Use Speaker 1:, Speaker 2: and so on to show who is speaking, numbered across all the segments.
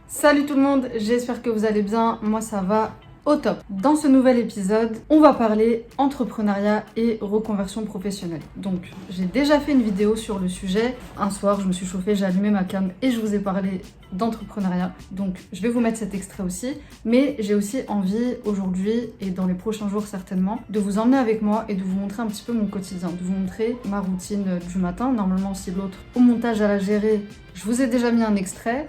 Speaker 1: Salut tout le monde, j'espère que vous allez bien, moi ça va au top. Dans ce nouvel épisode, on va parler entrepreneuriat et reconversion professionnelle. Donc j'ai déjà fait une vidéo sur le sujet, un soir je me suis chauffée, j'ai allumé ma cam et je vous ai parlé d'entrepreneuriat. Donc je vais vous mettre cet extrait aussi, mais j'ai aussi envie aujourd'hui et dans les prochains jours certainement de vous emmener avec moi et de vous montrer un petit peu mon quotidien, de vous montrer ma routine du matin, normalement aussi l'autre au montage à la gérer. Je vous ai déjà mis un extrait.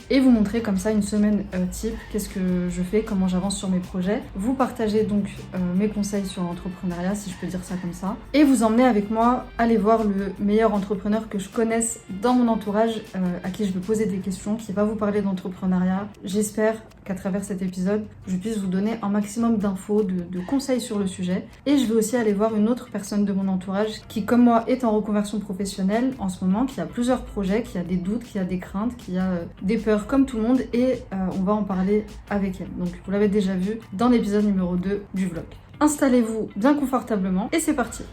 Speaker 1: Et vous montrer comme ça une semaine type, qu'est-ce que je fais, comment j'avance sur mes projets. Vous partagez donc mes conseils sur l'entrepreneuriat, si je peux dire ça comme ça. Et vous emmenez avec moi aller voir le meilleur entrepreneur que je connaisse dans mon entourage, à qui je vais poser des questions, qui va vous parler d'entrepreneuriat. J'espère qu'à travers cet épisode, je puisse vous donner un maximum d'infos, de conseils sur le sujet. Et je vais aussi aller voir une autre personne de mon entourage qui, comme moi, est en reconversion professionnelle en ce moment, qui a plusieurs projets, qui a des doutes, qui a des craintes, qui a des peurs comme tout le monde, et on va en parler avec elle. Donc vous l'avez déjà vu dans l'épisode numéro 2 du vlog. Installez-vous bien confortablement et c'est parti.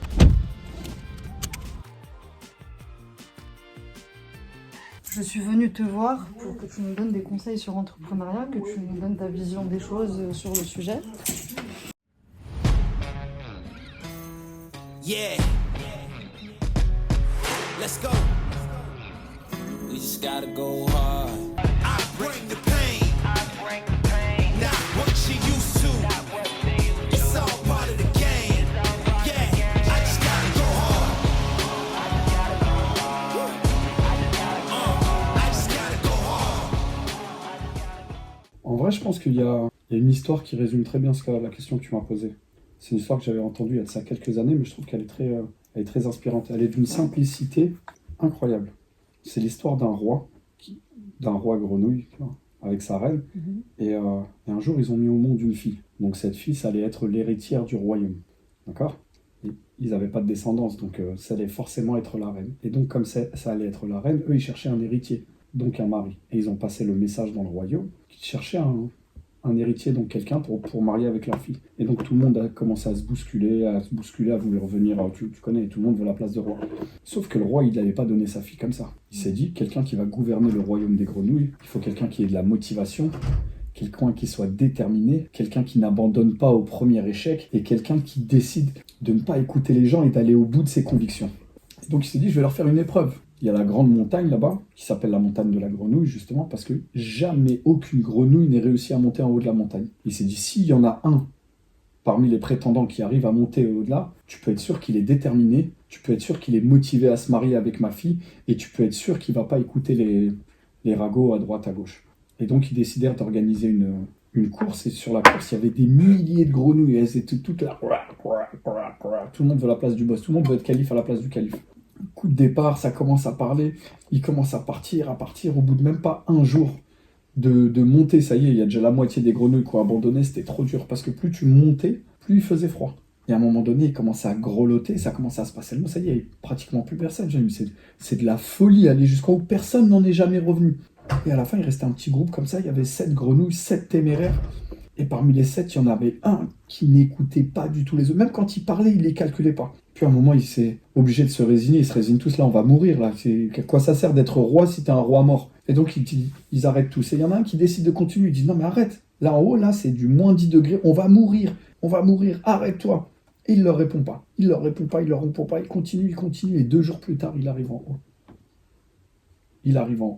Speaker 1: Je suis venue te voir pour que tu me donnes des conseils sur l'entrepreneuriat, que tu me donnes ta vision des choses sur le sujet.
Speaker 2: Yeah. Let's go. We just gotta go hard. I bring the pain. Not what you used to. It's all part of the game. Yeah. I just gotta go hard. I just gotta go hard.
Speaker 3: En vrai, je pense qu'il y a une histoire qui résume très bien la question que tu m'as posée. C'est une histoire que j'avais entendue il y a de ça quelques années, mais je trouve qu'elle est très inspirante. Elle est d'une simplicité incroyable. C'est l'histoire d'un roi grenouille, tu vois, avec sa reine. Et un jour, ils ont mis au monde une fille. Donc cette fille, ça allait être l'héritière du royaume. D'accord ? Et ils n'avaient pas de descendance, donc ça allait forcément être la reine. Et donc comme ça allait être la reine, eux, ils cherchaient un héritier, donc un mari. Et ils ont passé le message dans le royaume qu'ils cherchaient un héritier, donc quelqu'un pour marier avec leur fille. Et donc tout le monde a commencé à se bousculer, à vouloir revenir, tu connais, tout le monde veut la place de roi. Sauf que le roi, il n'avait pas donné sa fille comme ça. Il s'est dit, quelqu'un qui va gouverner le royaume des grenouilles, il faut quelqu'un qui ait de la motivation, quelqu'un qui soit déterminé, quelqu'un qui n'abandonne pas au premier échec, et quelqu'un qui décide de ne pas écouter les gens et d'aller au bout de ses convictions. Et donc il s'est dit, je vais leur faire une épreuve. Il y a la grande montagne là-bas, qui s'appelle la montagne de la grenouille, justement, parce que jamais aucune grenouille n'est réussi à monter en haut de la montagne. Il s'est dit, s'il y en a un parmi les prétendants qui arrive à monter au-delà, tu peux être sûr qu'il est déterminé, tu peux être sûr qu'il est motivé à se marier avec ma fille, et tu peux être sûr qu'il ne va pas écouter les ragots à droite, à gauche. Et donc, ils décidèrent d'organiser une course, et sur la course, il y avait des milliers de grenouilles, elles étaient toutes là. Tout le monde veut la place du boss, tout le monde veut être calife à la place du calife. Coup de départ, ça commence à parler, il commence à partir, au bout de même pas un jour de monter, ça y est, il y a déjà la moitié des grenouilles qui ont abandonné, c'était trop dur, parce que plus tu montais, plus il faisait froid. Et à un moment donné, il commençait à grelotter, ça commençait à se passer le mot, ça y est, il n'y avait pratiquement plus personne. J'ai dit, c'est de la folie, aller jusqu'en haut, personne n'en est jamais revenu. Et à la fin, il restait un petit groupe comme ça, il y avait 7 grenouilles, 7 téméraires, et parmi les 7, il y en avait un qui n'écoutait pas du tout les autres, même quand il parlait, il les calculait pas. Puis à un moment, il s'est obligé de se résigner, ils se résignent tous, là, on va mourir, là. À quoi ça sert d'être roi si t'es un roi mort ? Et donc, ils arrêtent tous. Et il y en a un qui décide de continuer, il dit, non mais arrête, là en haut, là, c'est du moins 10 degrés, on va mourir, arrête-toi. Et il leur répond pas, il leur répond pas, il continue, et 2 jours plus tard, il arrive en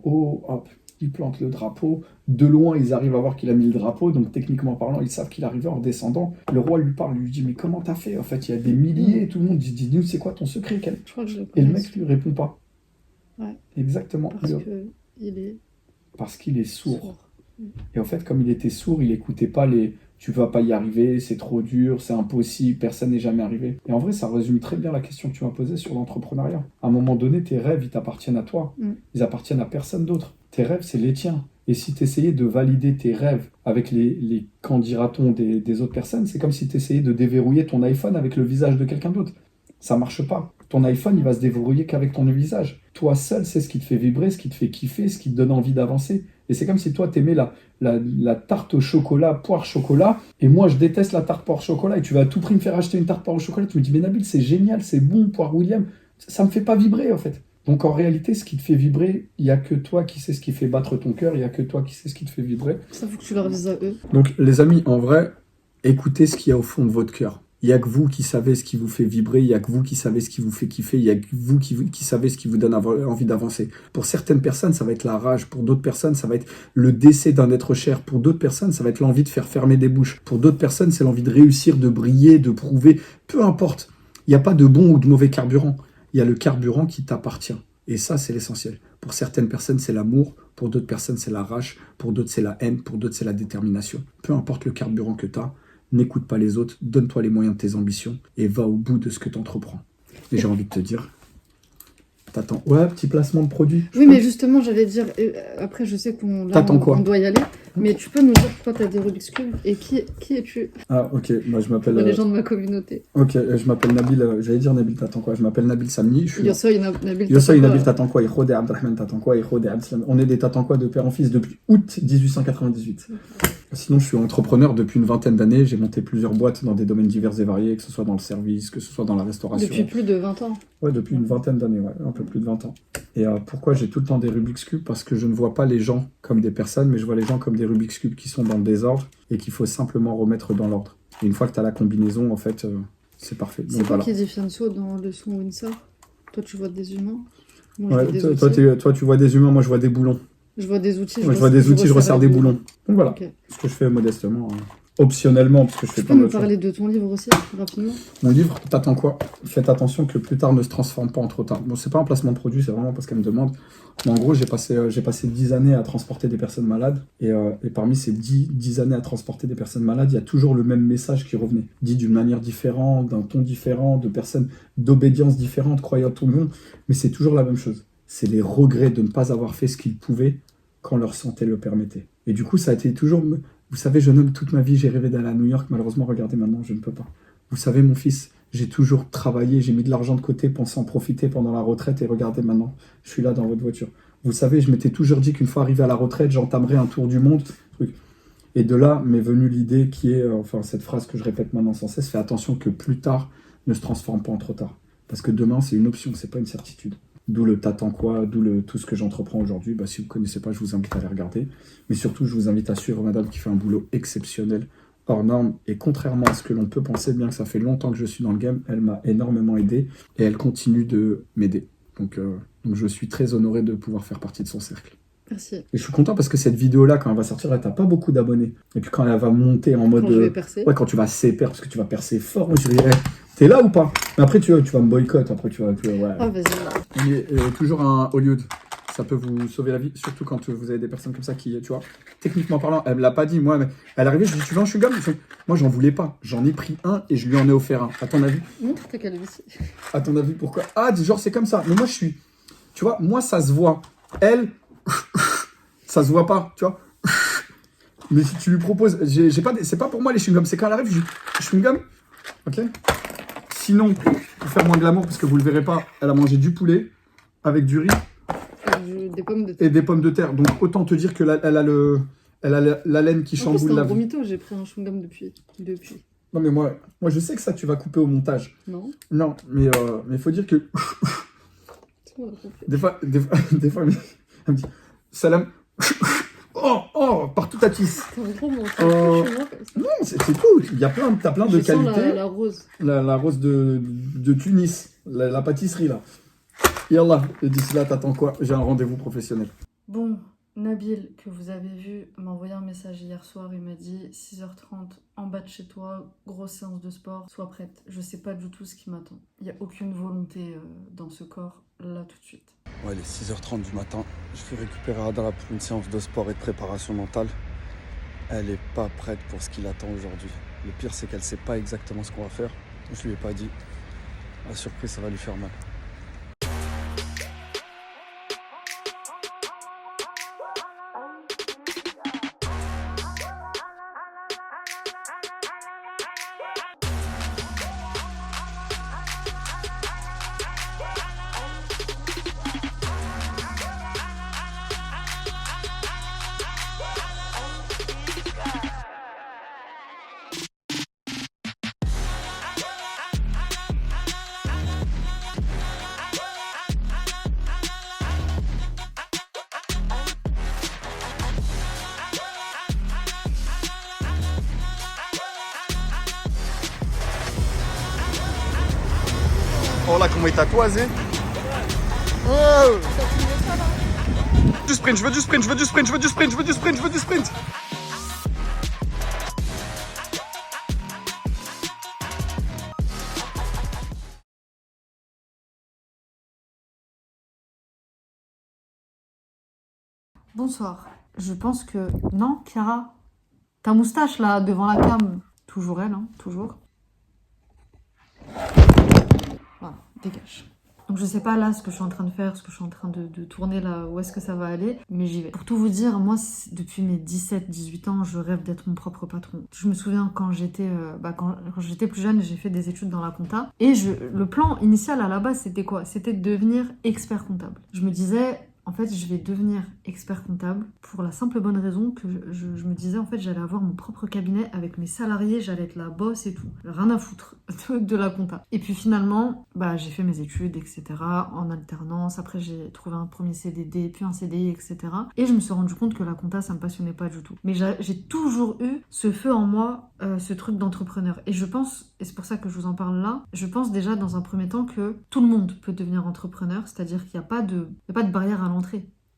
Speaker 3: haut, hop, il plante le drapeau, de loin, ils arrivent à voir qu'il a mis le drapeau, donc techniquement parlant, ils savent qu'il arrivait en descendant. Le roi lui parle, lui dit, mais comment t'as fait ? En fait, il y a des milliers, et tout le monde dit, dis-nous, c'est quoi ton secret ?
Speaker 1: Je crois que je le
Speaker 3: Et le
Speaker 1: connais.
Speaker 3: mec lui répond pas.
Speaker 1: Ouais.
Speaker 3: Exactement.
Speaker 1: Parce qu'il est
Speaker 3: sourd. Et en fait, comme il était sourd, il écoutait pas tu vas pas y arriver, c'est trop dur, c'est impossible, personne n'est jamais arrivé. Et en vrai, ça résume très bien la question que tu m'as posée sur l'entrepreneuriat. À un moment donné, tes rêves, ils t'appartiennent à toi. Ils appartiennent à personne d'autre. Tes rêves, c'est les tiens. Et si tu essayais de valider tes rêves avec les qu'en dira-t-on des autres personnes, c'est comme si tu essayais de déverrouiller ton iPhone avec le visage de quelqu'un d'autre. Ça marche pas. Ton iPhone, il va se déverrouiller qu'avec ton visage. Toi seul, c'est ce qui te fait vibrer, ce qui te fait kiffer, ce qui te donne envie d'avancer. Et c'est comme si toi, t'aimais la tarte au chocolat, poire chocolat, et moi, je déteste la tarte poire chocolat, et tu vas à tout prix me faire acheter une tarte poire au chocolat. Tu me dis, mais Nabil, c'est génial, c'est bon, poire William. Ça me fait pas vibrer, en fait. Donc en réalité, ce qui te fait vibrer, il n'y a que toi qui sais ce qui fait battre ton cœur, il n'y a que toi qui sais ce qui te fait vibrer.
Speaker 1: Ça faut que tu leur dises à eux.
Speaker 3: Donc les amis, en vrai, écoutez ce qu'il y a au fond de votre cœur. Il n'y a que vous qui savez ce qui vous fait vibrer, il n'y a que vous qui savez ce qui vous fait kiffer, il n'y a que vous qui savez ce qui vous donne envie d'avancer. Pour certaines personnes, ça va être la rage. Pour d'autres personnes, ça va être le décès d'un être cher. Pour d'autres personnes, ça va être l'envie de faire fermer des bouches. Pour d'autres personnes, c'est l'envie de réussir, de briller, de prouver. Peu importe. Il n'y a pas de bon ou de mauvais carburant. Il y a le carburant qui t'appartient. Et ça, c'est l'essentiel. Pour certaines personnes, c'est l'amour. Pour d'autres personnes, c'est la rage. Pour d'autres, c'est la haine. Pour d'autres, c'est la détermination. Peu importe le carburant que tu as, n'écoute pas les autres, donne-toi les moyens de tes ambitions et va au bout de ce que tu entreprends. Et j'ai envie de te dire, t'attends. Ouais, petit placement de produit.
Speaker 1: Oui, mais justement, j'allais dire, après, je sais qu'on
Speaker 3: T'attends quoi?
Speaker 1: on doit y aller, mais tu peux nous dire pourquoi t'as des Rubik's Cube et qui es-tu
Speaker 3: Ah, ok, moi je m'appelle.
Speaker 1: pour les gens de ma communauté.
Speaker 3: Ok, je m'appelle Nabil, j'allais dire Nabil, t'attends quoi? Je m'appelle Nabil Samni.
Speaker 1: Yosoy Nabil.
Speaker 3: Yosoy Nabil, t'attends quoi? Ikhode Abdelrahman, t'attends quoi? Ikhode Abdelrahman. On est des t'attends quoi de père en fils depuis août 1898. Sinon, je suis entrepreneur depuis une vingtaine d'années. J'ai monté plusieurs boîtes dans des domaines divers et variés, que ce soit dans le service, que ce soit dans la restauration.
Speaker 1: Depuis plus de 20 ans.
Speaker 3: Ouais, depuis une vingtaine d'années, ouais, un peu plus de 20 ans. Et pourquoi j'ai tout le temps des Rubik's Cube? Parce que je ne vois pas les gens comme des personnes, mais je vois les gens comme des Rubik's Cube qui sont dans le désordre et qu'il faut simplement remettre dans l'ordre. Et une fois que tu as la combinaison, en fait, c'est parfait.
Speaker 1: C'est
Speaker 3: Donc
Speaker 1: quoi
Speaker 3: voilà.
Speaker 1: qui dit Fianso dans le son Windsor? Toi, tu vois des humains. Moi,
Speaker 3: Ouais,
Speaker 1: je vois des
Speaker 3: toi,
Speaker 1: outils.
Speaker 3: toi, tu vois des humains, moi je vois des boulons.
Speaker 1: Je vois des outils.
Speaker 3: Moi, je vois des outils, je resserre des boulons. Donc voilà,
Speaker 1: Ok.
Speaker 3: ce que je fais modestement, optionnellement, parce que je fais
Speaker 1: Tu
Speaker 3: pas
Speaker 1: peux nous
Speaker 3: d'autres choses.
Speaker 1: parler de ton livre aussi, rapidement?
Speaker 3: Mon livre, t'attends quoi? Faites attention que plus tard ne se transforme pas en trop tard. Bon, c'est pas un placement de produit, c'est vraiment parce qu'elle me demande. Mais en gros, j'ai passé 10 années à transporter des personnes malades. Et parmi ces 10 années à transporter des personnes malades, il y a toujours le même message qui revenait. Dit d'une manière différente, d'un ton différent, de personnes d'obédience différente, croyant tout le monde. Mais c'est toujours la même chose. C'est les regrets de ne pas avoir fait ce qu'ils pouvaient quand leur santé le permettait. Et du coup, ça a été toujours... Vous savez, jeune homme, toute ma vie, j'ai rêvé d'aller à New York. Malheureusement, regardez maintenant, je ne peux pas. Vous savez, mon fils, j'ai toujours travaillé, j'ai mis de l'argent de côté, pensant en profiter pendant la retraite. Et regardez maintenant, je suis là dans votre voiture. Vous savez, je m'étais toujours dit qu'une fois arrivé à la retraite, j'entamerais un tour du monde. Et de là m'est venue l'idée qui est, enfin, cette phrase que je répète maintenant sans cesse, fais attention que plus tard ne se transforme pas en trop tard. Parce que demain, c'est une option, c'est pas une certitude. D'où le t'attends quoi, tout ce que j'entreprends aujourd'hui. Bah, si vous ne connaissez pas, je vous invite à aller regarder. Mais surtout, je vous invite à suivre madame qui fait un boulot exceptionnel, hors norme. Et contrairement à ce que l'on peut penser, bien que ça fait longtemps que je suis dans le game, elle m'a énormément aidé et elle continue de m'aider. Donc je suis très honoré de pouvoir faire partie de son cercle.
Speaker 1: Merci.
Speaker 3: Et je suis content parce que cette vidéo-là, quand elle va sortir, elle n'a pas beaucoup d'abonnés. Et puis quand elle va monter en mode...
Speaker 1: Quand je vais percer.
Speaker 3: Ouais, quand tu vas CPR, parce que tu vas percer fort, je dirais, t'es là ou pas? Mais après, tu vas me boycott, après tu vas... Ouais.
Speaker 1: Ah, vas-y.
Speaker 3: Mais toujours un Hollywood, ça peut vous sauver la vie, surtout quand vous avez des personnes comme ça qui, tu vois, techniquement parlant, elle me l'a pas dit, moi, mais elle est arrivée, je lui ai dit, tu veux un chewing-gum? Moi, j'en voulais pas, j'en ai pris un et je lui en ai offert un. À ton avis?
Speaker 1: Montre ta calvitie.
Speaker 3: À ton avis, pourquoi? Ah, genre, c'est comme ça. Mais moi, je suis, tu vois, moi, ça se voit. Elle, ça se voit pas, tu vois. Mais si tu lui proposes, j'ai pas, c'est pas pour moi les chewing-gums, c'est quand elle arrive, je dis, chewing-gum, ok? Sinon, pour faire moins glamour, parce que vous le verrez pas, elle a mangé du poulet avec du riz
Speaker 1: Des pommes de terre.
Speaker 3: et des pommes de terre. Donc autant te dire que elle a la laine qui
Speaker 1: En plus,
Speaker 3: chamboule
Speaker 1: c'est
Speaker 3: la
Speaker 1: un gros
Speaker 3: vie.
Speaker 1: mytho, j'ai pris un chewing-gum depuis.
Speaker 3: Non mais moi je sais que ça tu vas couper au montage.
Speaker 1: Non.
Speaker 3: Non, mais faut dire que
Speaker 1: C'est bon, on a compris.
Speaker 3: des fois elle me dit salam. Oh, partout à tisse.
Speaker 1: C'est un gros mot.
Speaker 3: Euh,
Speaker 1: Chez moi, comme ça.
Speaker 3: Non, c'est cool. Il y a t'as plein de
Speaker 1: Je sens
Speaker 3: qualités.
Speaker 1: la rose.
Speaker 3: La rose de Tunis, la pâtisserie là. Yallah, et d'ici là, t'attends quoi? J'ai un rendez-vous professionnel.
Speaker 1: Bon, Nabil, que vous avez vu, m'a envoyé un message hier soir. Il m'a dit 6h30, en bas de chez toi, grosse séance de sport, sois prête. Je sais pas du tout ce qui m'attend. Il n'y a aucune volonté dans ce corps, là tout de suite.
Speaker 4: Ouais, il est 6h30 du matin. Je vais récupérer Adra pour une séance de sport et de préparation mentale. Elle est pas prête pour ce qui l'attend aujourd'hui. Le pire, c'est qu'elle sait pas exactement ce qu'on va faire. Je lui ai pas dit. La surprise, ça va lui faire mal. Oh là, comment il t'a toisé. Oh. Du sprint, je veux du sprint, je veux du sprint, je veux du sprint, je veux du sprint, je veux du sprint.
Speaker 1: Bonsoir. Je pense que... Non, Chiara? Ta moustache, là, devant la cam. Toujours elle, hein, toujours. Voilà, dégage. Donc je sais pas là ce que je suis en train de faire, ce que je suis en train de tourner là, où est-ce que ça va aller, mais j'y vais. Pour tout vous dire, moi, depuis mes 17-18 ans, je rêve d'être mon propre patron. Je me souviens quand j'étais plus jeune, j'ai fait des études dans la compta, et le plan initial à la base, c'était quoi? C'était de devenir expert comptable. Je me disais... En fait, je vais devenir expert comptable pour la simple bonne raison que je me disais, en fait, j'allais avoir mon propre cabinet avec mes salariés, j'allais être la boss et tout. Rien à foutre de la compta. Et puis finalement, j'ai fait mes études, etc. en alternance. Après, j'ai trouvé un premier CDD, puis un CDI, etc. Et je me suis rendu compte que la compta, ça me passionnait pas du tout. Mais j'ai toujours eu ce feu en moi, ce truc d'entrepreneur. Et je pense, et c'est pour ça que je vous en parle là, je pense déjà dans un premier temps que tout le monde peut devenir entrepreneur, c'est-à-dire qu'il n'y a pas de barrière à l'entrée.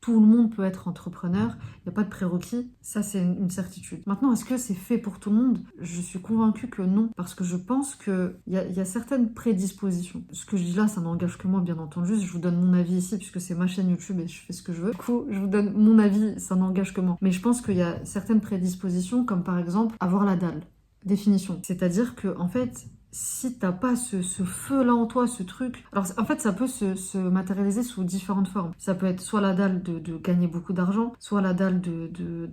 Speaker 1: Tout le monde peut être entrepreneur, il n'y a pas de prérequis, ça c'est une certitude. Maintenant, est-ce que c'est fait pour tout le monde? Je suis convaincue que non, parce que je pense qu'il y a certaines prédispositions. Ce que je dis là, ça n'engage que moi, bien entendu, je vous donne mon avis ici, puisque c'est ma chaîne YouTube et je fais ce que je veux. Du coup, je vous donne mon avis, ça n'engage que moi. Mais je pense qu'il y a certaines prédispositions, comme par exemple, avoir la dalle. Définition. C'est-à-dire que, en fait, si t'as pas ce feu-là en toi, ce truc... Alors, en fait, ça peut se matérialiser sous différentes formes. Ça peut être soit la dalle de gagner beaucoup d'argent, soit la dalle de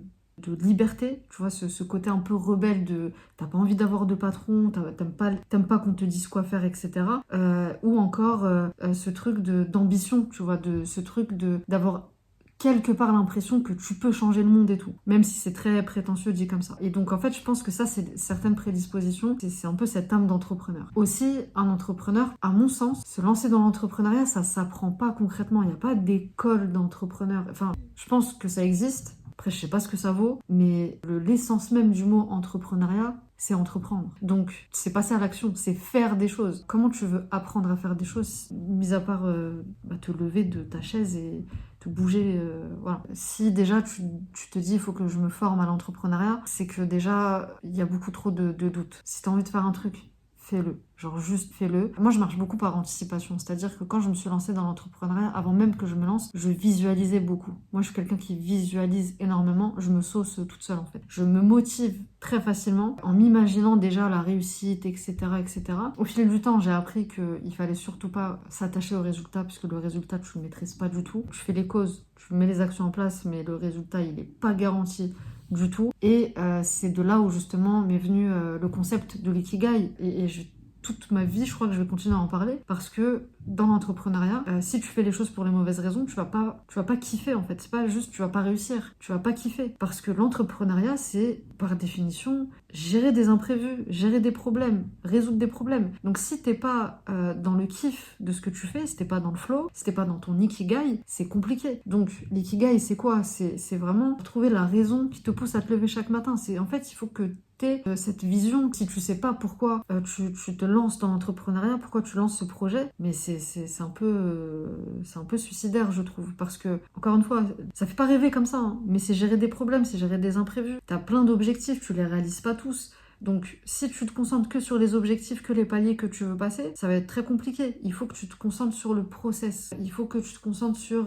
Speaker 1: liberté, tu vois, ce côté un peu rebelle de... T'as pas envie d'avoir de patron, t'aimes pas qu'on te dise quoi faire, etc. Ou encore ce truc d'ambition, tu vois, ce truc d'avoir... quelque part l'impression que tu peux changer le monde et tout, même si c'est très prétentieux dit comme ça. Et donc en fait, je pense que ça, c'est certaines prédispositions, c'est un peu cette âme d'entrepreneur. Aussi, un entrepreneur, à mon sens, se lancer dans l'entrepreneuriat, ça s'apprend pas concrètement, il n'y a pas d'école d'entrepreneur. Enfin, je pense que ça existe, après je sais pas ce que ça vaut, mais l'essence même du mot entrepreneuriat, c'est entreprendre. Donc, c'est passer à l'action, c'est faire des choses. Comment tu veux apprendre à faire des choses, mis à part te lever de ta chaise et te bouger, voilà. Si déjà tu te dis il faut que je me forme à l'entrepreneuriat, c'est que déjà il y a beaucoup trop de doutes. Si tu as envie de faire un truc, fais-le. Genre juste fais-le. Moi je marche beaucoup par anticipation, c'est-à-dire que quand je me suis lancée dans l'entrepreneuriat, avant même que je me lance, je visualisais beaucoup. Moi je suis quelqu'un qui visualise énormément, je me sauce toute seule en fait. Je me motive très facilement en m'imaginant déjà la réussite, etc., etc. Au fil du temps, j'ai appris qu'il fallait surtout pas s'attacher au résultat, puisque le résultat tu le maîtrises pas du tout. Je fais les causes, je mets les actions en place, mais le résultat il est pas garanti du tout. Et c'est de là où justement m'est venu le concept de l'ikigai. Et toute ma vie, je crois que je vais continuer à en parler, parce que dans l'entrepreneuriat, si tu fais les choses pour les mauvaises raisons, tu vas pas kiffer en fait. C'est pas juste tu vas pas réussir, tu vas pas kiffer. Parce que l'entrepreneuriat, c'est par définition gérer des imprévus, gérer des problèmes, résoudre des problèmes. Donc si t'es pas dans le kiff de ce que tu fais, si t'es pas dans le flow, si t'es pas dans ton ikigai, c'est compliqué. Donc l'ikigai, c'est quoi? C'est vraiment trouver la raison qui te pousse à te lever chaque matin. C'est en fait, il faut que cette vision. Si tu sais pas pourquoi tu te lances dans l'entrepreneuriat, pourquoi tu lances ce projet, mais c'est un peu suicidaire, je trouve, parce que encore une fois, ça fait pas rêver comme ça, hein, mais c'est gérer des problèmes, c'est gérer des imprévus. T'as plein d'objectifs, tu les réalises pas tous. Donc, si tu te concentres que sur les objectifs, que les paliers que tu veux passer, ça va être très compliqué. Il faut que tu te concentres sur le process. Il faut que tu te concentres sur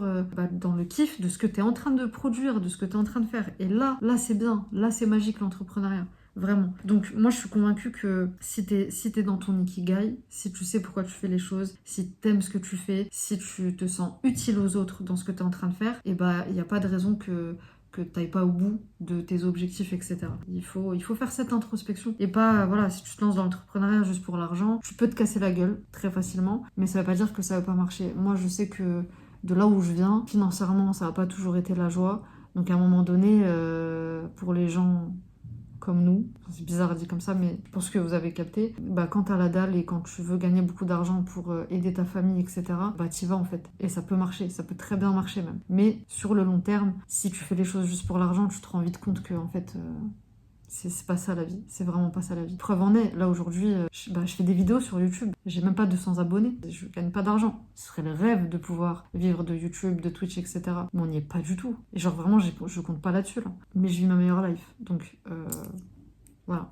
Speaker 1: dans le kiff de ce que tu es en train de produire, de ce que tu es en train de faire. Et là c'est bien. Là, c'est magique, l'entrepreneuriat. Vraiment. Donc moi je suis convaincue que si t'es dans ton ikigai, si tu sais pourquoi tu fais les choses, si t'aimes ce que tu fais, si tu te sens utile aux autres dans ce que t'es en train de faire, et il n'y a pas de raison que t'ailles pas au bout de tes objectifs, etc. Il faut faire cette introspection. Et pas, voilà, si tu te lances dans l'entrepreneuriat juste pour l'argent, tu peux te casser la gueule très facilement, mais ça veut pas dire que ça va pas marcher. Moi je sais que de là où je viens, financièrement ça n'a pas toujours été la joie. Donc à un moment donné, pour les gens comme nous, c'est bizarre dit comme ça, mais je pense que vous avez capté, quand t'as la dalle et quand tu veux gagner beaucoup d'argent pour aider ta famille, etc., t'y vas en fait. Et ça peut marcher, ça peut très bien marcher même. Mais sur le long terme, si tu fais les choses juste pour l'argent, tu te rends vite compte que en fait, C'est pas ça la vie, c'est vraiment pas ça la vie. Preuve en est, là aujourd'hui, je fais des vidéos sur YouTube, j'ai même pas 200 abonnés, je gagne pas d'argent. Ce serait le rêve de pouvoir vivre de YouTube, de Twitch, etc. Mais on n'y est pas du tout. Et genre vraiment, je compte pas là-dessus, là. Mais je vis ma meilleure life, donc voilà.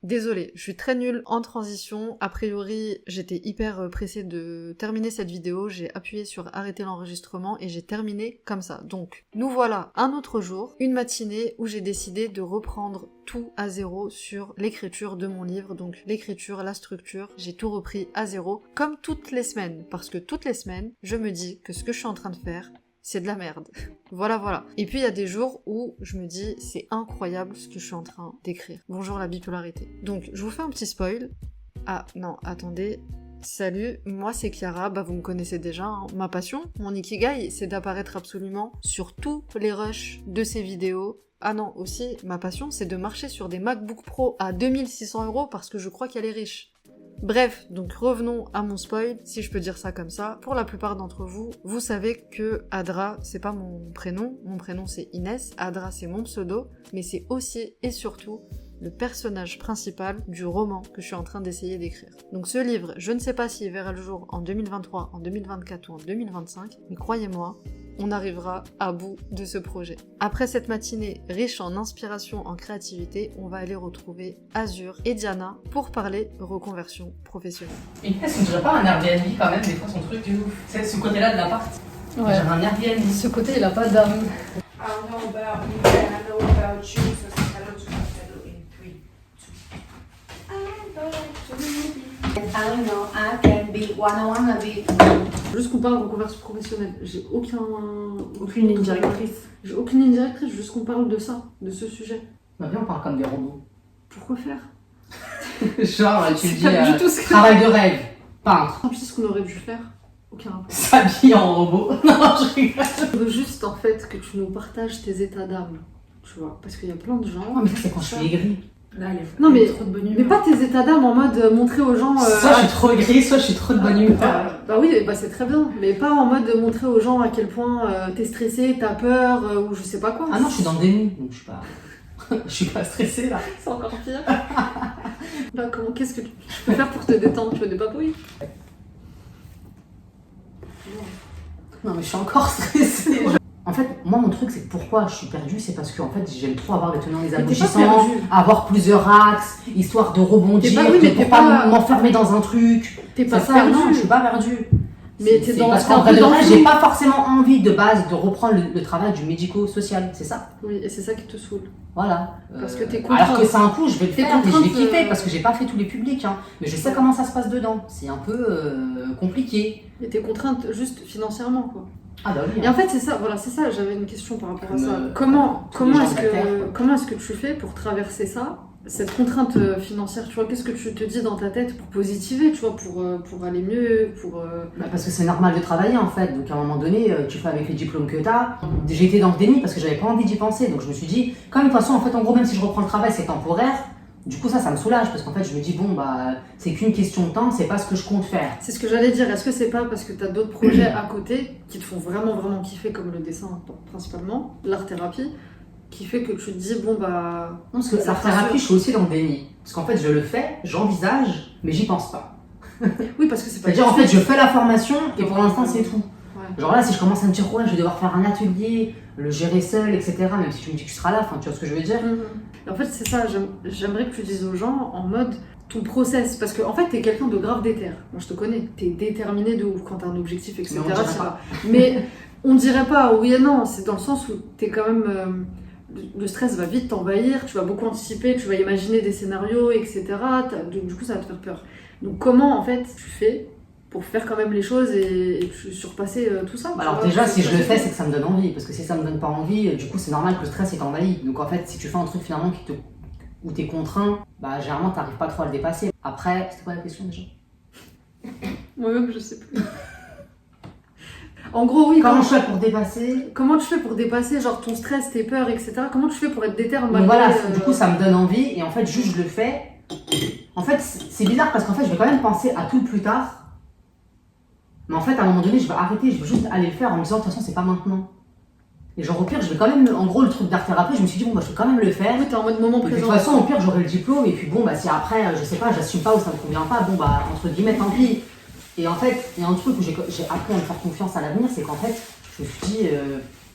Speaker 1: Désolée, je suis très nulle en transition. A priori, j'étais hyper pressée de terminer cette vidéo. J'ai appuyé sur arrêter l'enregistrement et j'ai terminé comme ça. Donc, nous voilà un autre jour, une matinée où j'ai décidé de reprendre tout à zéro sur l'écriture de mon livre. Donc, l'écriture, la structure, j'ai tout repris à zéro, comme toutes les semaines. Parce que toutes les semaines, je me dis que ce que je suis en train de faire, c'est de la merde. Voilà. Et puis il y a des jours où je me dis, c'est incroyable ce que je suis en train d'écrire. Bonjour la bipolarité. Donc je vous fais un petit spoil. Ah non, attendez. Salut, moi c'est Chiara, vous me connaissez déjà. Hein. Ma passion, mon ikigai, c'est d'apparaître absolument sur tous les rushs de ces vidéos. Ah non, aussi, ma passion, c'est de marcher sur des MacBook Pro à 2600 € parce que je crois qu'elle est riche. Bref, donc revenons à mon spoil, si je peux dire ça comme ça. Pour la plupart d'entre vous, vous savez que Adra, c'est pas mon prénom c'est Inès, Adra c'est mon pseudo, mais c'est aussi et surtout le personnage principal du roman que je suis en train d'essayer d'écrire. Donc ce livre, je ne sais pas s'il verra le jour en 2023, en 2024 ou en 2025, mais croyez-moi, on arrivera à bout de ce projet. Après cette matinée riche en inspiration, en créativité, on va aller retrouver Azur et Diana pour parler reconversion professionnelle.
Speaker 5: Et est-ce qu'on dirait pas un Airbnb quand même, des fois son truc de ouf. C'est ce côté-là de l'appart.
Speaker 1: Ouais.
Speaker 5: Genre un Airbnb.
Speaker 1: Ce côté, il a pas d'âme.
Speaker 6: I don't know about me, and I know about you. So say hello to my fellow in 3, 2. I'm going to be. I know I can be what I wanna be.
Speaker 1: Juste qu'on parle de reconversion professionnelle. J'ai
Speaker 6: Aucune ligne directrice.
Speaker 1: J'ai aucune ligne directrice, juste qu'on parle de ça, de ce sujet.
Speaker 5: Bah bien, on parle comme des robots.
Speaker 1: Pourquoi faire?
Speaker 5: Genre, tu
Speaker 1: C'est
Speaker 5: dis
Speaker 1: pas du tout ce que...
Speaker 5: travail de rêve, peintre,
Speaker 1: Tant pis ce qu'on aurait dû faire. Aucun rapport.
Speaker 5: s'habiller en robot. Non, je rigole.
Speaker 1: Je veux juste en fait que tu nous partages tes états d'âme. Tu vois, parce qu'il y a plein de gens.
Speaker 5: Oh, mais ça, c'est quand je suis aigri.
Speaker 6: Là, il y a
Speaker 1: Non, mais-
Speaker 6: trop de bonne humeur.
Speaker 1: Mais pas tes états d'âme en mode montrer aux gens.
Speaker 5: Soit je suis trop aigri, soit je suis trop de bonne humeur.
Speaker 1: Bah oui, c'est très bien. Mais pas en mode montrer aux gens à quel point t'es stressé, t'as peur ou je sais pas quoi.
Speaker 5: Ah non, je suis dans le déni, donc je suis pas. Je suis pas stressée là.
Speaker 1: C'est encore pire. Là, qu'est-ce que tu peux faire pour te détendre? Tu veux des papouilles?
Speaker 5: Non, mais je suis encore stressée. En fait, moi, mon truc, c'est que pourquoi je suis perdue, c'est parce que en fait, j'aime trop avoir les tenants et les
Speaker 1: Mais t'es pas
Speaker 5: aboutissants,
Speaker 1: perdue.
Speaker 5: avoir plusieurs axes, histoire de rebondir,
Speaker 1: T'es pas- oui, mais
Speaker 5: pour
Speaker 1: t'es
Speaker 5: pas
Speaker 1: pas-
Speaker 5: m'enfermer dans un truc.
Speaker 1: T'es pas
Speaker 5: C'est ça,
Speaker 1: perdue.
Speaker 5: non, je suis pas perdue.
Speaker 1: Mais t'es dans-
Speaker 5: parce
Speaker 1: t'es un
Speaker 5: qu'en
Speaker 1: peu
Speaker 5: vrai de
Speaker 1: dans
Speaker 5: vrai,
Speaker 1: le
Speaker 5: j'ai
Speaker 1: flou.
Speaker 5: pas forcément envie de base de reprendre le travail du médico-social, c'est ça.
Speaker 1: Oui, et c'est ça qui te saoule.
Speaker 5: Voilà.
Speaker 1: Parce que t'es
Speaker 5: alors
Speaker 1: contrainte.
Speaker 5: que c'est un coup, je vais le
Speaker 1: T'es
Speaker 5: faire, mais je vais
Speaker 1: contrainte,
Speaker 5: kiffer parce que j'ai pas fait tous les publics, hein. Mais je sais comment ça se passe dedans. C'est un peu compliqué.
Speaker 1: Et t'es contrainte juste financièrement, quoi.
Speaker 5: Ah bah oui.
Speaker 1: Et
Speaker 5: hein.
Speaker 1: en fait, c'est ça, voilà, c'est ça, j'avais une question par rapport à
Speaker 5: Comme,
Speaker 1: ça.
Speaker 5: tous
Speaker 1: Comment
Speaker 5: les gens de la Terre,
Speaker 1: comment est-ce que tu fais pour traverser ça, cette contrainte financière, tu vois, qu'est-ce que tu te dis dans ta tête pour positiver, tu vois, pour aller mieux,
Speaker 5: Bah, parce que c'est normal de travailler en fait, donc à un moment donné, tu fais avec les diplômes que t'as. J'ai été dans le déni parce que j'avais pas envie d'y penser, donc je me suis dit, comme de toute façon, en fait, en gros, même si je reprends le travail, c'est temporaire, du coup, ça me soulage parce qu'en fait, je me dis, bon, bah, c'est qu'une question de temps, c'est pas ce que je compte faire.
Speaker 1: C'est ce que j'allais dire, est-ce que c'est pas parce que t'as d'autres projets à côté qui te font vraiment, vraiment kiffer, comme le dessin principalement, l'art-thérapie, qui fait que tu te dis, bon bah...
Speaker 5: Non, parce que
Speaker 1: Ça
Speaker 5: la
Speaker 1: te rassure.
Speaker 5: thérapie, je suis aussi dans le déni. Parce qu'en fait, je le fais, j'envisage, mais j'y pense pas.
Speaker 1: Oui, parce que c'est pas...
Speaker 5: C'est-à-dire, en fait, je fais la formation et pour l'instant, c'est tout.
Speaker 1: Ouais.
Speaker 5: Genre là, si je commence à me dire, ouais, je vais devoir faire un atelier, le gérer seul, etc., même si tu me dis que tu seras là, enfin, tu vois ce que je veux dire.
Speaker 1: Et en fait, c'est ça, j'aimerais que tu dises aux gens en mode ton process, parce que en fait, t'es quelqu'un de grave déter. Moi, je te connais, t'es déterminé de ouf quand t'as un objectif, etc.
Speaker 5: Mais on dirait
Speaker 1: t'y
Speaker 5: pas.
Speaker 1: vas. Mais on dirait pas oui et non, c'est dans le sens où t'es quand même. Le stress va vite t'envahir, tu vas beaucoup anticiper, tu vas imaginer des scénarios, etc. Du coup, ça va te faire peur. Donc, comment en fait tu fais pour faire quand même les choses et surpasser tout ça?
Speaker 5: Alors déjà, si je le fais, c'est que ça me donne envie, parce que si ça me donne pas envie, du coup, c'est normal que le stress est envahi. Donc en fait, si tu fais un truc finalement où t'es contraint, bah généralement, t'arrives pas trop à le dépasser. Après, c'était quoi la question déjà?
Speaker 1: Moi-même, je sais plus. En gros, oui.
Speaker 5: Comment je fais pour dépasser?
Speaker 1: Comment tu fais pour dépasser genre ton stress, tes peurs, etc. Comment tu fais pour être déter
Speaker 5: Donc
Speaker 1: malgré,
Speaker 5: voilà, du coup, ça me donne envie, et en fait, juste je le fais. En fait, c'est bizarre parce qu'en fait, je vais quand même penser à tout plus tard. Mais en fait, à un moment donné, je vais arrêter, je vais juste aller le faire en me disant, de toute façon, c'est pas maintenant. Et genre au pire, je vais quand même, en gros, le truc d'art thérapeute, je me suis dit, bon, bah, je vais quand même le faire.
Speaker 1: Oui, t'es en mode moment
Speaker 5: Et puis, de
Speaker 1: présent.
Speaker 5: toute façon, au pire, j'aurai le diplôme, et puis bon, bah, si après, je sais pas, j'assume pas ou ça me convient pas, bon, bah, entre guillemets, tant pis. Et en fait, il y a un truc où j'ai appris à me faire confiance à l'avenir, c'est qu'en fait, je me suis dit,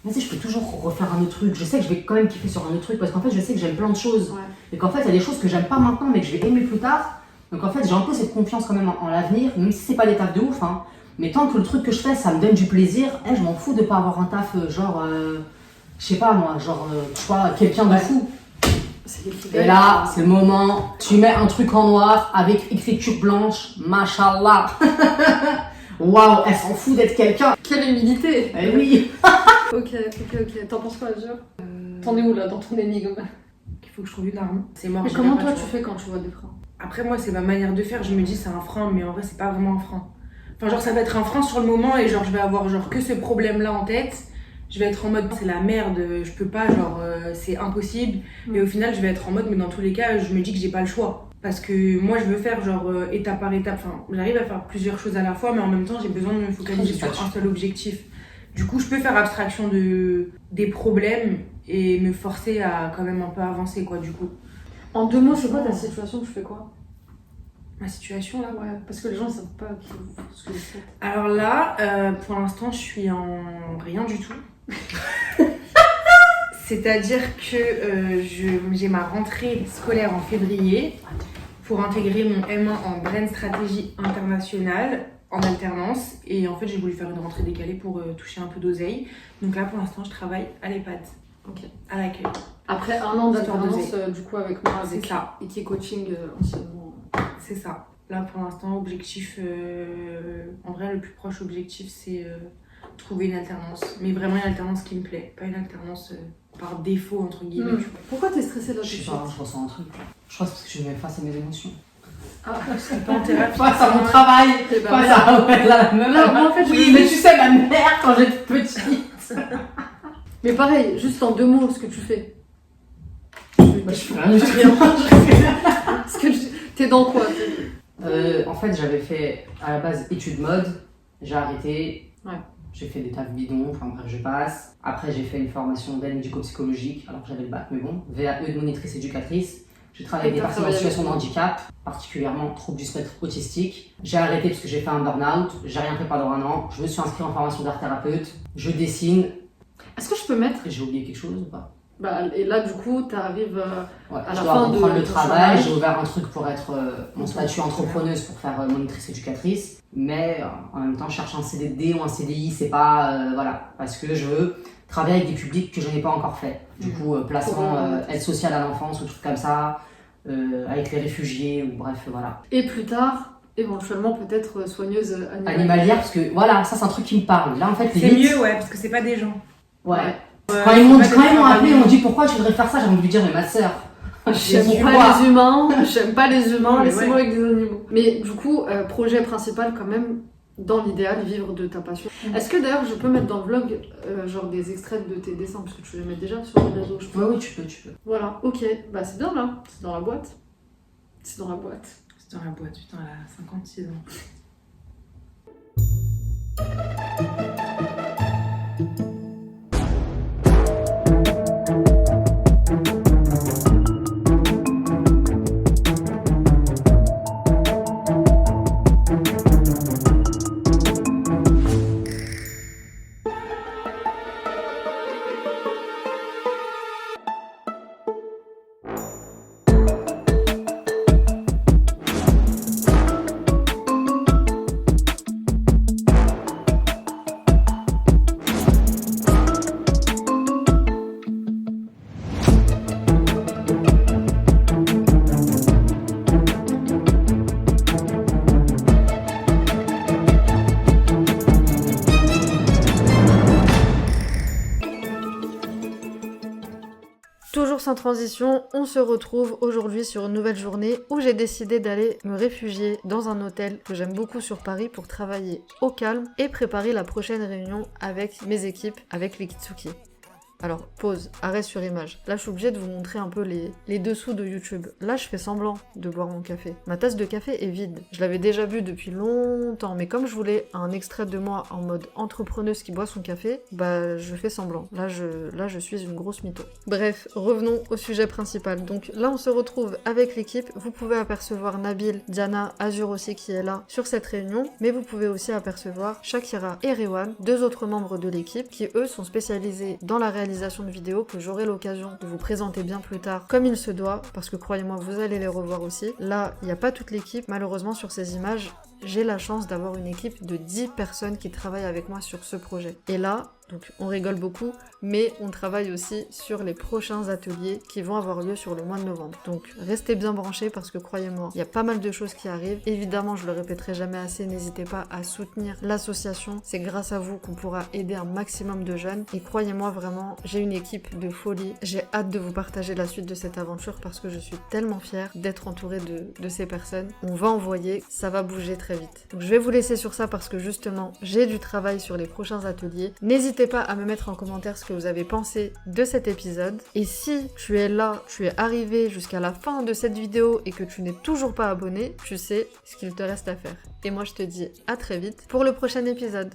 Speaker 5: vas-y, je peux toujours refaire un autre truc. Je sais que je vais quand même kiffer sur un autre truc, parce qu'en fait, je sais que j'aime plein de choses.
Speaker 1: Ouais.
Speaker 5: Et qu'en fait, il y a des choses que j'aime pas maintenant, mais que je vais aimer plus tard. Donc en fait, j'ai un peu cette confiance quand même en l'avenir, même si c'est pas des tafs de ouf, hein. Mais tant que le truc que je fais, ça me donne du plaisir, je m'en fous de pas avoir un taf genre, je sais pas moi, genre, tu vois, quelqu'un de fou.
Speaker 1: C'est quelqu'un qui
Speaker 5: Et
Speaker 1: gagne.
Speaker 5: là, c'est le moment, tu mets un truc en noir avec écriture blanche, mashallah. Waouh, elle s'en fout d'être quelqu'un.
Speaker 1: Quelle humilité.
Speaker 5: Eh oui.
Speaker 1: Ok. T'en penses quoi, Azur T'en es où là dans ton énigme?
Speaker 6: Il faut que je trouve une arme. C'est mort.
Speaker 1: Mais
Speaker 6: j'y
Speaker 1: comment
Speaker 6: vais pas,
Speaker 1: toi
Speaker 6: tu
Speaker 1: tu
Speaker 6: vois.
Speaker 1: fais quand tu vois des freins?
Speaker 6: Après, moi, c'est ma manière de faire. Je me dis, c'est un frein, mais en vrai, c'est pas vraiment un frein. Enfin, genre, ça va être un frein sur le moment et genre, je vais avoir genre que ce problème-là en tête. Je vais être en mode, c'est la merde, je peux pas, genre, c'est impossible. Et au final, je vais être en mode, mais dans tous les cas, je me dis que j'ai pas le choix. Parce que moi, je veux faire genre étape par étape. Enfin, j'arrive à faire plusieurs choses à la fois, mais en même temps, j'ai besoin de me focaliser sur un seul objectif. Du coup, je peux faire abstraction des problèmes et me forcer à quand même un peu avancer, quoi, du coup.
Speaker 1: En 2 mots, c'est quoi ta situation? Tu fais quoi?
Speaker 6: Ma situation, là.
Speaker 1: Ouais, parce que les gens savent pas ce que vous faites.
Speaker 6: Alors là, pour l'instant, je suis en rien du tout. C'est-à-dire que j'ai ma rentrée scolaire en février pour intégrer mon M1 en Brain Stratégie internationale en alternance. Et en fait, j'ai voulu faire une rentrée décalée pour toucher un peu d'oseille. Donc là, pour l'instant, je travaille à l'EHPAD,
Speaker 1: Ok.
Speaker 6: à l'accueil.
Speaker 1: Après 1 an
Speaker 6: Histoire
Speaker 1: d'alternance,
Speaker 6: d'oser.
Speaker 1: du coup, avec moi,
Speaker 6: C'est
Speaker 1: avec
Speaker 6: ça.
Speaker 1: Iki Coaching anciennement.
Speaker 6: C'est ça. Là, pour l'instant, objectif, en vrai, le plus proche objectif, c'est trouver une alternance. Mais vraiment une alternance qui me plaît, pas une alternance par défaut, entre guillemets. Tu vois.
Speaker 1: Pourquoi t'es stressée là
Speaker 5: Je sais pas, je ressens un truc. Je crois que c'est parce que je mets face à mes émotions.
Speaker 1: Ah,
Speaker 6: C'est pas en thérapie.
Speaker 5: Face à mon travail.
Speaker 1: eh ben,
Speaker 5: Face à la même.
Speaker 1: Alors, moi, en fait, je
Speaker 5: oui,
Speaker 1: me
Speaker 5: mais
Speaker 1: dis-
Speaker 5: tu sais, ma mère, quand j'étais petite.
Speaker 1: Mais pareil, juste en 2 mots, ce que tu fais.
Speaker 5: Bah, je fais rien du tout.
Speaker 1: T'es dans quoi?
Speaker 5: En fait, j'avais fait à la base études mode, j'ai arrêté.
Speaker 1: Ouais.
Speaker 5: J'ai fait des tafs bidons, enfin bref, je passe. Après, j'ai fait une formation d'aide médico-psychologique, alors que j'avais le bac, mais bon. VAE de monitrice éducatrice. J'ai travaillé avec des
Speaker 1: T'as
Speaker 5: personnes en
Speaker 1: travaillé
Speaker 5: situation de
Speaker 1: avec-
Speaker 5: handicap, particulièrement troubles du spectre autistique. J'ai arrêté parce que j'ai fait un burn-out, j'ai rien fait pendant 1 an. Je me suis inscrit en formation d'art thérapeute, je dessine.
Speaker 1: Est-ce que je peux mettre?
Speaker 5: J'ai oublié quelque chose ou pas?
Speaker 1: Bah, et là, du coup, t'arrives.
Speaker 5: Ouais,
Speaker 1: À
Speaker 5: je
Speaker 1: la
Speaker 5: dois
Speaker 1: fin
Speaker 5: reprendre
Speaker 1: de
Speaker 5: le
Speaker 1: ton
Speaker 5: travail,
Speaker 1: chômage.
Speaker 5: j'ai ouvert un truc pour être mon statut entrepreneuse pour faire monitrice éducatrice, mais en même temps je cherche un CDD ou un CDI, c'est pas voilà, parce que je veux travailler avec des publics que je n'ai pas encore fait. Du coup, placement aide sociale à l'enfance ou trucs comme ça, avec les réfugiés ou bref, voilà.
Speaker 1: Et plus tard, éventuellement, peut-être soigneuse animalière.
Speaker 5: Animalière, parce que voilà, ça c'est un truc qui me parle. Là en fait,
Speaker 6: C'est
Speaker 5: limite,
Speaker 6: mieux, ouais, parce que c'est pas des gens.
Speaker 5: ouais.
Speaker 6: Ouais,
Speaker 5: Quand ils m'ont
Speaker 6: c'est pas des
Speaker 5: appelé, ils
Speaker 6: gens.
Speaker 5: m'ont dit pourquoi tu voudrais faire ça, j'ai envie de lui dire mais ma sœur.
Speaker 1: J'aime
Speaker 5: Pourquoi
Speaker 1: pas les humains, j'aime pas les humains,
Speaker 6: Mais
Speaker 1: laissez-moi
Speaker 6: ouais.
Speaker 1: avec des animaux. Mais du coup, projet principal quand même, dans l'idéal, vivre de ta passion. Est-ce que d'ailleurs je peux mettre dans le vlog genre des extraits de tes dessins, parce que tu les mets déjà sur les réseaux, je
Speaker 5: Ouais,
Speaker 1: peux.
Speaker 5: oui, tu peux.
Speaker 1: Voilà, ok, bah c'est bien là, c'est dans la boîte. C'est dans la boîte.
Speaker 6: C'est dans la boîte, putain, elle a 56 ans.
Speaker 1: Toujours sans transition, on se retrouve aujourd'hui sur une nouvelle journée où j'ai décidé d'aller me réfugier dans un hôtel que j'aime beaucoup sur Paris pour travailler au calme et préparer la prochaine réunion avec mes équipes, avec l'Ikitsuki. Alors, pause, arrêt sur image. Là, je suis obligée de vous montrer un peu les dessous de YouTube. Là, je fais semblant de boire mon café. Ma tasse de café est vide. Je l'avais déjà bu depuis longtemps, mais comme je voulais un extrait de moi en mode entrepreneuse qui boit son café, bah, je fais semblant. Là, je suis une grosse mytho. Bref, revenons au sujet principal. Donc là, on se retrouve avec l'équipe. Vous pouvez apercevoir Nabil, Diana, Azur aussi qui est là sur cette réunion, mais vous pouvez aussi apercevoir Shakira et Rewan, deux autres membres de l'équipe qui eux sont spécialisés dans la réalisation de vidéos que j'aurai l'occasion de vous présenter bien plus tard comme il se doit, parce que croyez-moi, vous allez les revoir aussi. Là, il n'y a pas toute l'équipe, malheureusement sur ces images, j'ai la chance d'avoir une équipe de 10 personnes qui travaillent avec moi sur ce projet. Et là, donc on rigole beaucoup, mais on travaille aussi sur les prochains ateliers qui vont avoir lieu sur le mois de novembre. Donc restez bien branchés parce que croyez-moi, il y a pas mal de choses qui arrivent. Évidemment, je le répéterai jamais assez, n'hésitez pas à soutenir l'association. C'est grâce à vous qu'on pourra aider un maximum de jeunes. Et croyez-moi vraiment, j'ai une équipe de folie. J'ai hâte de vous partager la suite de cette aventure parce que je suis tellement fière d'être entourée de ces personnes. On va envoyer, ça va bouger très vite. Donc je vais vous laisser sur ça parce que justement, j'ai du travail sur les prochains ateliers. N'hésitez pas à me mettre en commentaire ce que vous avez pensé de cet épisode. Et si tu es là, tu es arrivé jusqu'à la fin de cette vidéo et que tu n'es toujours pas abonné, tu sais ce qu'il te reste à faire. Et moi je te dis à très vite pour le prochain épisode.